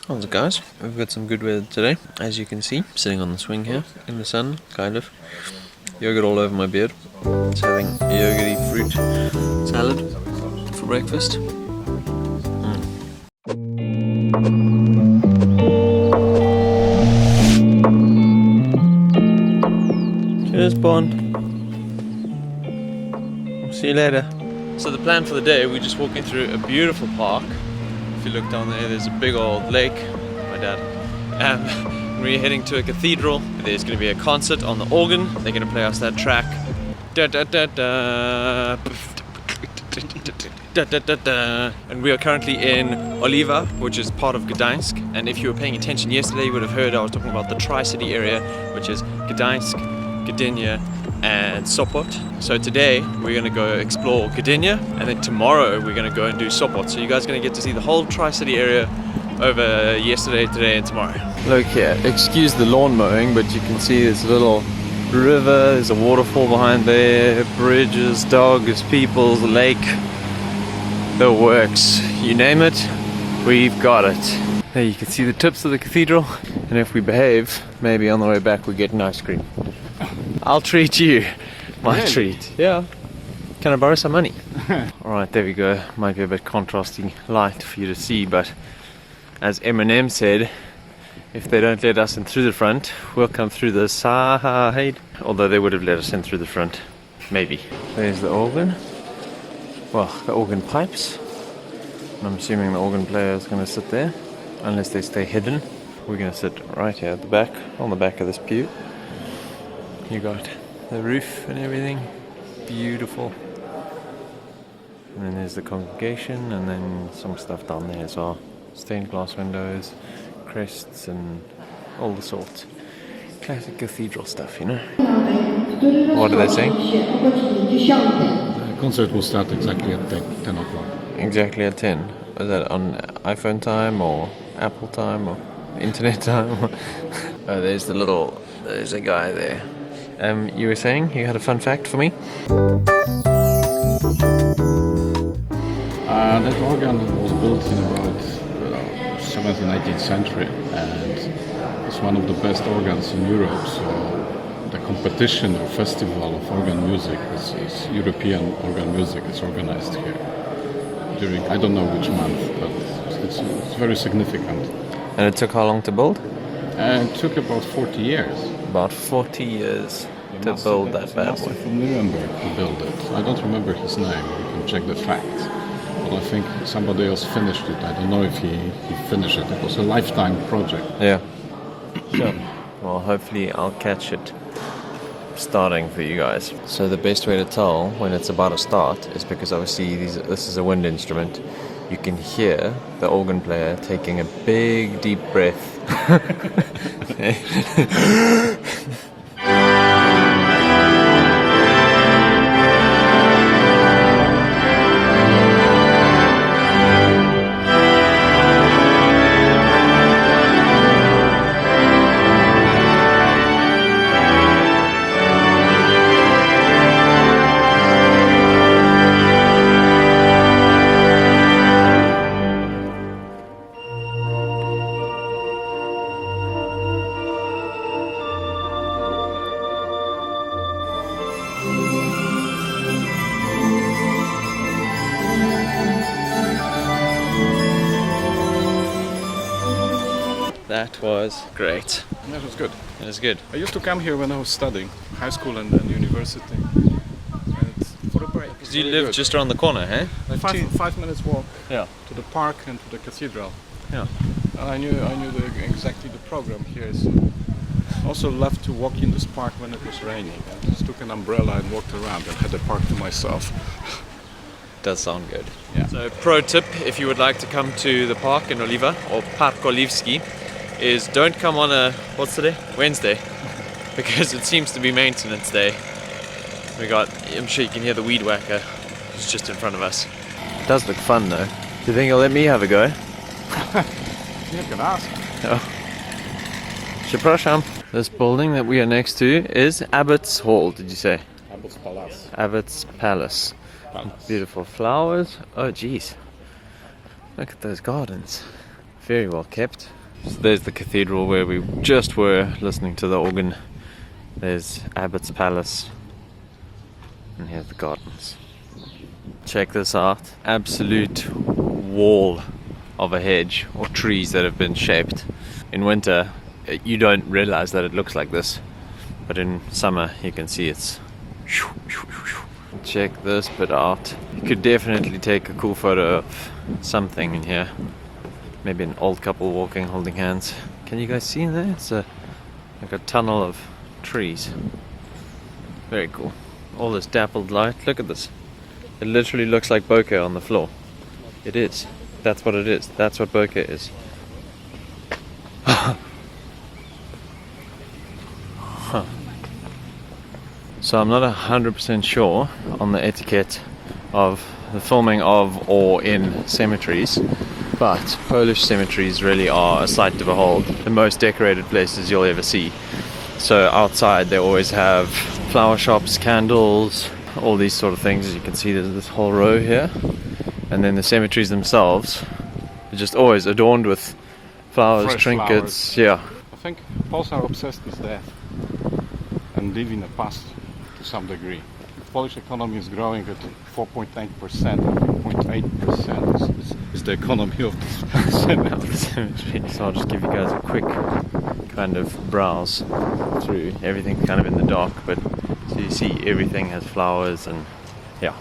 How's it, guys? We've got some good weather today, as you can see. Sitting on the swing here in the sun, kind of. Yogurt all over my beard. Just having a yogurty fruit salad for breakfast. Cheers, Bond. See you later. So the plan for the day, we're just walking through a beautiful park. If you look down there, there's a big old lake. My dad. We're heading to a cathedral. There's going to be a concert on the organ. They're going to play us that track. Da, da, da, da. Da, da, da, da. And we are currently in Oliva, which is part of Gdańsk. And if you were paying attention yesterday, you would have heard I was talking about the Tri-City area, which is Gdańsk, Gdynia, and Sopot. So today we're going to go explore Gdynia, and then tomorrow we're going to go and do Sopot. So you guys are going to get to see the whole Tri-City area over yesterday, today, and tomorrow. Look here, excuse the lawn mowing, but you can see this little river, there's a waterfall behind there, bridges, dogs, people, lake, the works, you name it, we've got it. There you can see the tips of the cathedral, and if we behave, maybe on the way back we get an ice cream. I'll treat you. My really? Treat. Yeah. Can I borrow some money? Alright, there we go. Might be a bit contrasting light for you to see, but as Eminem said, if they don't let us in through the front, we'll come through the side. Although they would have let us in through the front. Maybe. There's the organ. Well, the organ pipes. And I'm assuming the organ player is going to sit there. Unless they stay hidden. We're going to sit right here at the back, on the back of this pew. You got the roof and everything, beautiful. And then there's the congregation, and then some stuff down there as well. Stained glass windows, crests, and all the sorts. Classic cathedral stuff, you know. What are they saying? The concert will start exactly at 10 o'clock. Exactly at 10? Is that on iPhone time, or Apple time, or internet time? Oh, there's a guy there. You were saying you had a fun fact for me? That organ was built in about 17th, 18th century, and it's one of the best organs in Europe. So the competition or festival of organ music is European organ music. It's organized here during, I don't know which month, but it's very significant. And it took how long to build? It took about 40 years. About 40 years to build that bad boy. From Nuremberg who built it. I don't remember his name. You can check the facts. But I think somebody else finished it. I don't know if he finished it. It was a lifetime project. Yeah. Sure. Well, hopefully I'll catch it starting for you guys. So the best way to tell when it's about to start is because obviously this is a wind instrument. You can hear the organ player taking a big deep breath. That was great. That was good. It was good. I used to come here when I was studying high school and then university. And for a break. Because you live just around the corner, eh? Like 5 minutes walk. Yeah. To the park and to the cathedral. Yeah. And I knew exactly the program here. So I also loved to walk in this park when it was raining. I just took an umbrella and walked around and had the park to myself. Does sound good. Yeah. So pro tip, if you would like to come to the park in Oliva, or Park Oliwski, is don't come on what's today? Wednesday. Because it seems to be maintenance day. I'm sure you can hear the weed whacker who's just in front of us. It does look fun though. Do you think you'll let me have a go? You can ask. Oh. Przepraszam. This building that we are next to is Abbot's Hall, did you say? Abbot's Palace. Abbot's Palace. Beautiful flowers. Oh geez. Look at those gardens. Very well kept. So there's the cathedral where we just were listening to the organ. There's Abbott's Palace. And here's the gardens. Check this out. Absolute wall of a hedge or trees that have been shaped. In winter, you don't realize that it looks like this. But in summer, you can see it's... Check this bit out. You could definitely take a cool photo of something in here. Maybe an old couple walking, holding hands. Can you guys see in there? It's like a tunnel of trees. Very cool. All this dappled light. Look at this. It literally looks like bokeh on the floor. It is. That's what it is. That's what bokeh is. So I'm not 100% sure on the etiquette of the filming of or in cemeteries, but Polish cemeteries really are a sight to behold. The most decorated places you'll ever see. So outside they always have flower shops, candles, all these sort of things. As you can see, there's this whole row here. And then the cemeteries themselves are just always adorned with flowers, Fresh trinkets. flowers. Yeah. I think Poles are obsessed with death and live in the past to some degree. The Polish economy is growing at 4.9%, and 4.8% is the economy of the cemetery. So I'll just give you guys a quick kind of browse through everything, kind of in the dark, but so you see everything has flowers and yeah.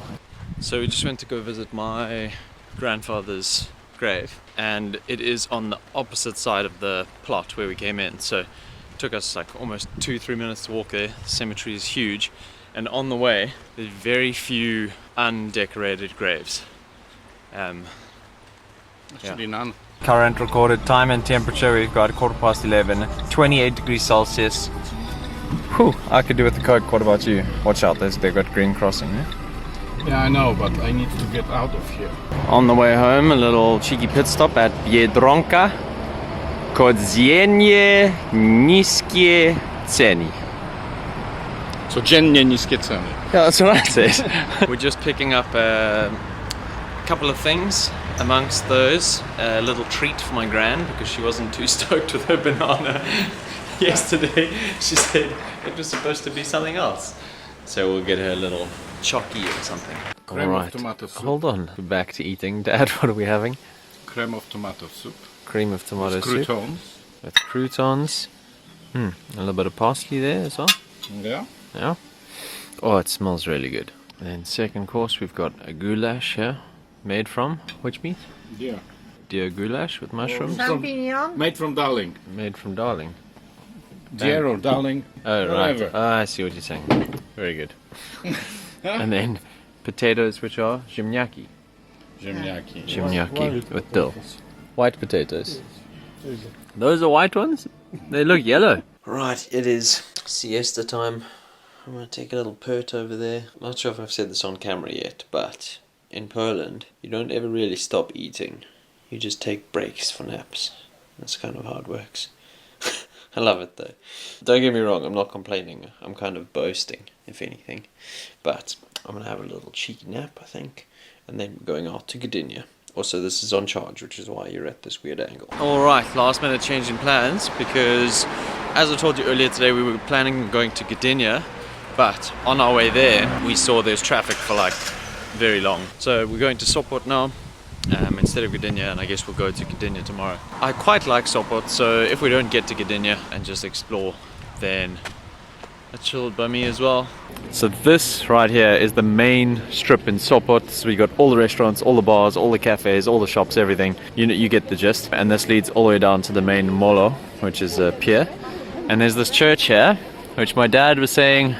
So we just went to go visit my grandfather's grave, and it is on the opposite side of the plot where we came in. So it took us like almost 2-3 minutes to walk there. The cemetery is huge, and on the way there's very few undecorated graves. Actually none. Current recorded time and temperature, we've got 11:15, 28 degrees Celsius. Whew, I could do with the Coke. What about you? Watch out, they've got green crossing. Yeah? Yeah, I know, but I need to get out of here. On the way home, a little cheeky pit stop at Biedronka Kodziennie Niskie Ceny. So dziennie niskie ceny. Yeah, that's what I said. We're just picking up a couple of things. Amongst those, a little treat for my gran, because she wasn't too stoked with her banana yesterday. She said it was supposed to be something else. So we'll get her a little chocky or something. Cream of tomato soup. Hold on. We're back to eating. Dad, what are we having? Cream of tomato soup. Cream of tomato soup. Croutons. With croutons. A little bit of parsley there as well. Yeah. Yeah. Oh, it smells really good. And then second course, we've got a goulash here. Made from which meat? Deer. Deer goulash with mushrooms. Champignon. Made from darling. Made from darling. Deer or darling. Oh, right. Whatever. I see what you're saying. Very good. And then potatoes, which are ziemniaki. Ziemniaki. Ziemniaki with dill. White potatoes. Those are white ones? They look yellow. Right, it is siesta time. I'm going to take a little pert over there. Not sure if I've said this on camera yet, but in Poland, you don't ever really stop eating. You just take breaks for naps. That's kind of how it works. I love it though. Don't get me wrong, I'm not complaining. I'm kind of boasting, if anything. But I'm going to have a little cheeky nap, I think. And then we're going out to Gdynia. Also, this is on charge, which is why you're at this weird angle. Alright, last minute change in plans, because as I told you earlier today, we were planning on going to Gdynia. But on our way there, we saw there's traffic for like very long. So we're going to Sopot now instead of Gdynia, and I guess we'll go to Gdynia tomorrow. I quite like Sopot, so if we don't get to Gdynia and just explore, then that's chilled by me as well. So this right here is the main strip in Sopot. So we got all the restaurants, all the bars, all the cafes, all the shops, everything. You get the gist. And this leads all the way down to the main molo, which is a pier. And there's this church here, which my dad was saying,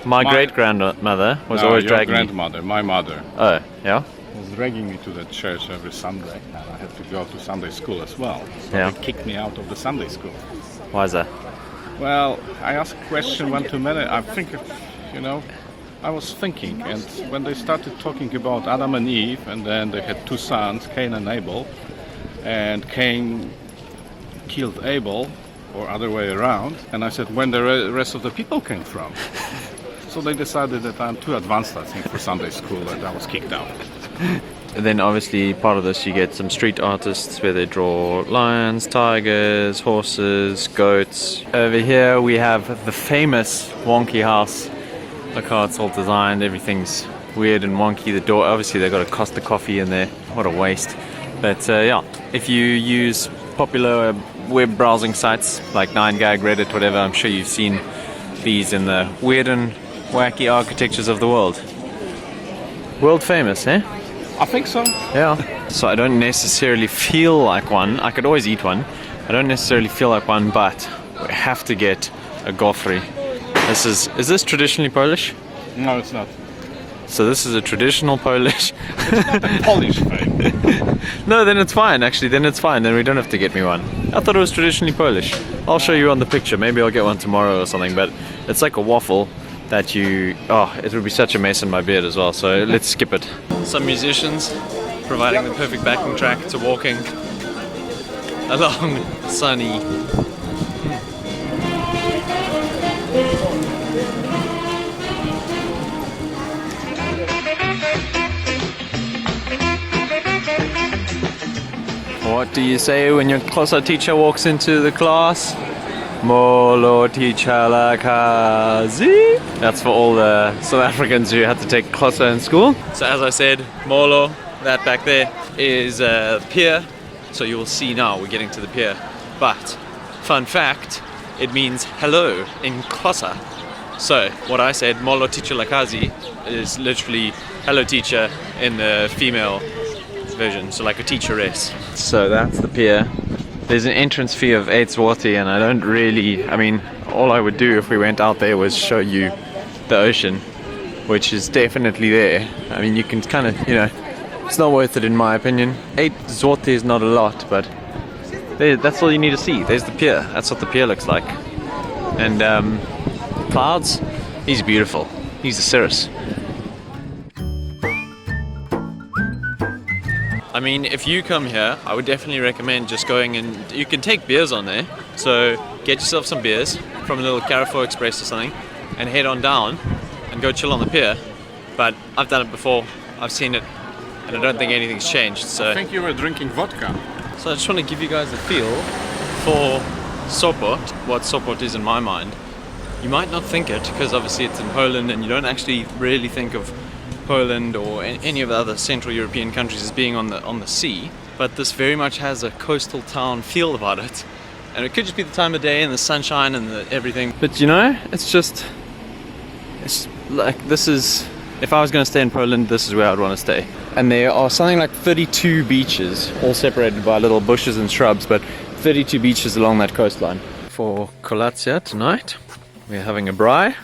my great-grandmother was always dragging me. Your grandmother, my mother. Oh, yeah? Was dragging me to the church every Sunday, and I had to go to Sunday school as well. So Yeah. they kicked me out of the Sunday school. Why is that? Well, I asked a question 1-2 minutes. I think, I was thinking, and when they started talking about Adam and Eve, and then they had 2 sons, Cain and Abel, and Cain killed Abel, or other way around, and I said, when the rest of the people came from. So they decided that I'm too advanced, I think, for Sunday school, and I was kicked out. And then obviously part of this you get some street artists where they draw lions, tigers, horses, goats. Over here we have the famous wonky house. Look how it's all designed, everything's weird and wonky. The door, obviously they've got a Costa Coffee in there, what a waste. But yeah, if you use popular web browsing sites like 9gag, Reddit, whatever, I'm sure you've seen these in the weird and wacky architectures of the world. World famous, eh? I think so. Yeah. So I don't necessarily feel like one. I could always eat one. I don't necessarily feel like one, but we have to get a gofry. Is this traditionally Polish? No, it's not. So this is a traditional Polish. It's not a Polish thing. No, then it's fine. Actually, then it's fine. Then we don't have to get me one. I thought it was traditionally Polish. I'll show you on the picture. Maybe I'll get one tomorrow or something. But it's like a waffle that you... Oh, it would be such a mess in my beard as well. So let's skip it. Some musicians providing the perfect backing track to walking along sunny. What do you say when your Xhosa teacher walks into the class? Molo teacher lakazi. That's for all the South Africans who had to take Xhosa in school. So as I said, Molo, that back there is a pier. So you will see now we're getting to the pier. But, fun fact, it means hello in Xhosa. So what I said, Molo teacher lakazi, is literally hello teacher in the female version, so like a teacheress. So that's the pier. There's an entrance fee of 8 zloty, and I don't really, I mean, all I would do if we went out there was show you the ocean, which is definitely there. I mean, you can kind of, you know, it's not worth it in my opinion. 8 zloty is not a lot, but that's all you need to see. There's the pier. That's what the pier looks like. And clouds, he's beautiful. He's a cirrus. I mean, if you come here, I would definitely recommend just going, and you can take beers on there. So get yourself some beers from a little Carrefour Express or something and head on down and go chill on the pier. But I've done it before, I've seen it, and I don't think anything's changed. So I think you were drinking vodka. So I just want to give you guys a feel for Sopot, what Sopot is in my mind. You might not think it, because obviously it's in Poland and you don't actually really think of Poland or any of the other Central European countries as being on the sea, but this very much has a coastal town feel about it, and it could just be the time of day and the sunshine and everything. But you know, it's like, this is, if I was going to stay in Poland, this is where I'd want to stay. And there are something like 32 beaches, all separated by little bushes and shrubs, but 32 beaches along that coastline. For kolacja tonight, we're having a braai.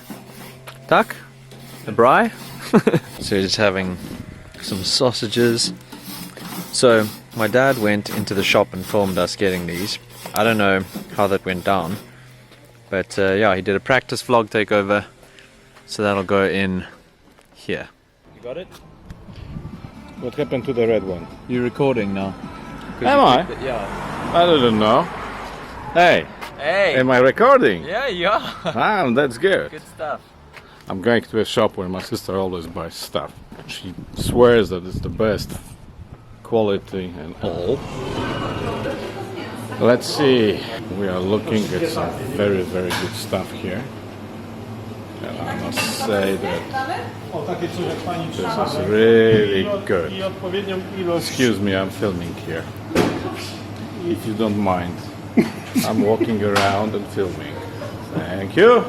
Tak? A braai? So we're just having some sausages. So my dad went into the shop and filmed us getting these. I don't know how that went down, but yeah, he did a practice vlog takeover, so that'll go in here. You got it? What happened to the red one? You're recording now. Am I? Yeah. I don't know. Hey, am I recording? Yeah, you are. Ah, that's good. Good stuff. I'm going to a shop where my sister always buys stuff. She swears that it's the best quality and all. Let's see. We are looking at some very, very good stuff here. And I must say that this is really good. Excuse me, I'm filming here. If you don't mind. I'm walking around and filming. Thank you.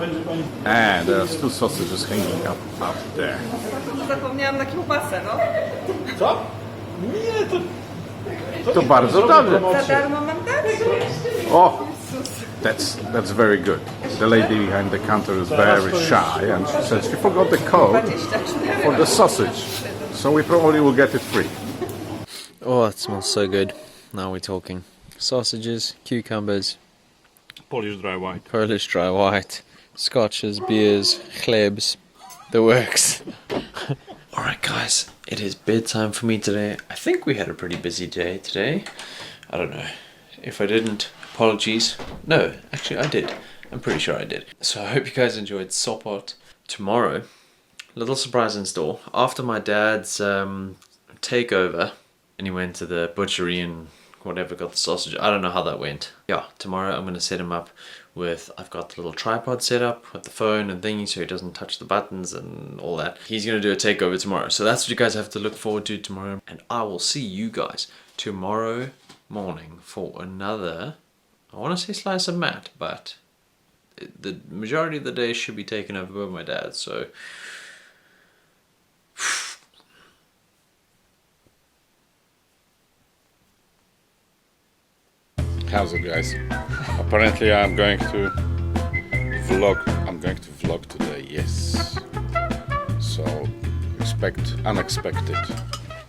And there's 2 sausages hanging up there. Zapomniałam na kiełbasę, no. Co? Nie, to bardzo dobrze. Za darmo mam dać? Oh, that's very good. The lady behind the counter is very shy, and she says she forgot the code for the sausage, so we probably will get it free. Oh, it smells so good. Now we're talking. Sausages, cucumbers, Polish dry white. Polish dry white, scotches, beers, chlebs, the works. Alright guys, it is bedtime for me today. I think we had a pretty busy day today. I don't know. If I didn't, apologies. No, actually I did. I'm pretty sure I did. So I hope you guys enjoyed Sopot. Tomorrow, little surprise in store. After my dad's takeover, and he went to the butchery and whatever, got the sausage. I don't know how that went. Yeah, tomorrow I'm gonna set him up with, I've got the little tripod set up with the phone and thingy so he doesn't touch the buttons and all that. He's gonna do a takeover tomorrow. So that's what you guys have to look forward to tomorrow. And I will see you guys tomorrow morning for another, I wanna say slice of Matt, but the majority of the day should be taken over by my dad, so. How's it, guys? Apparently I'm going to vlog today, yes. So expect unexpected.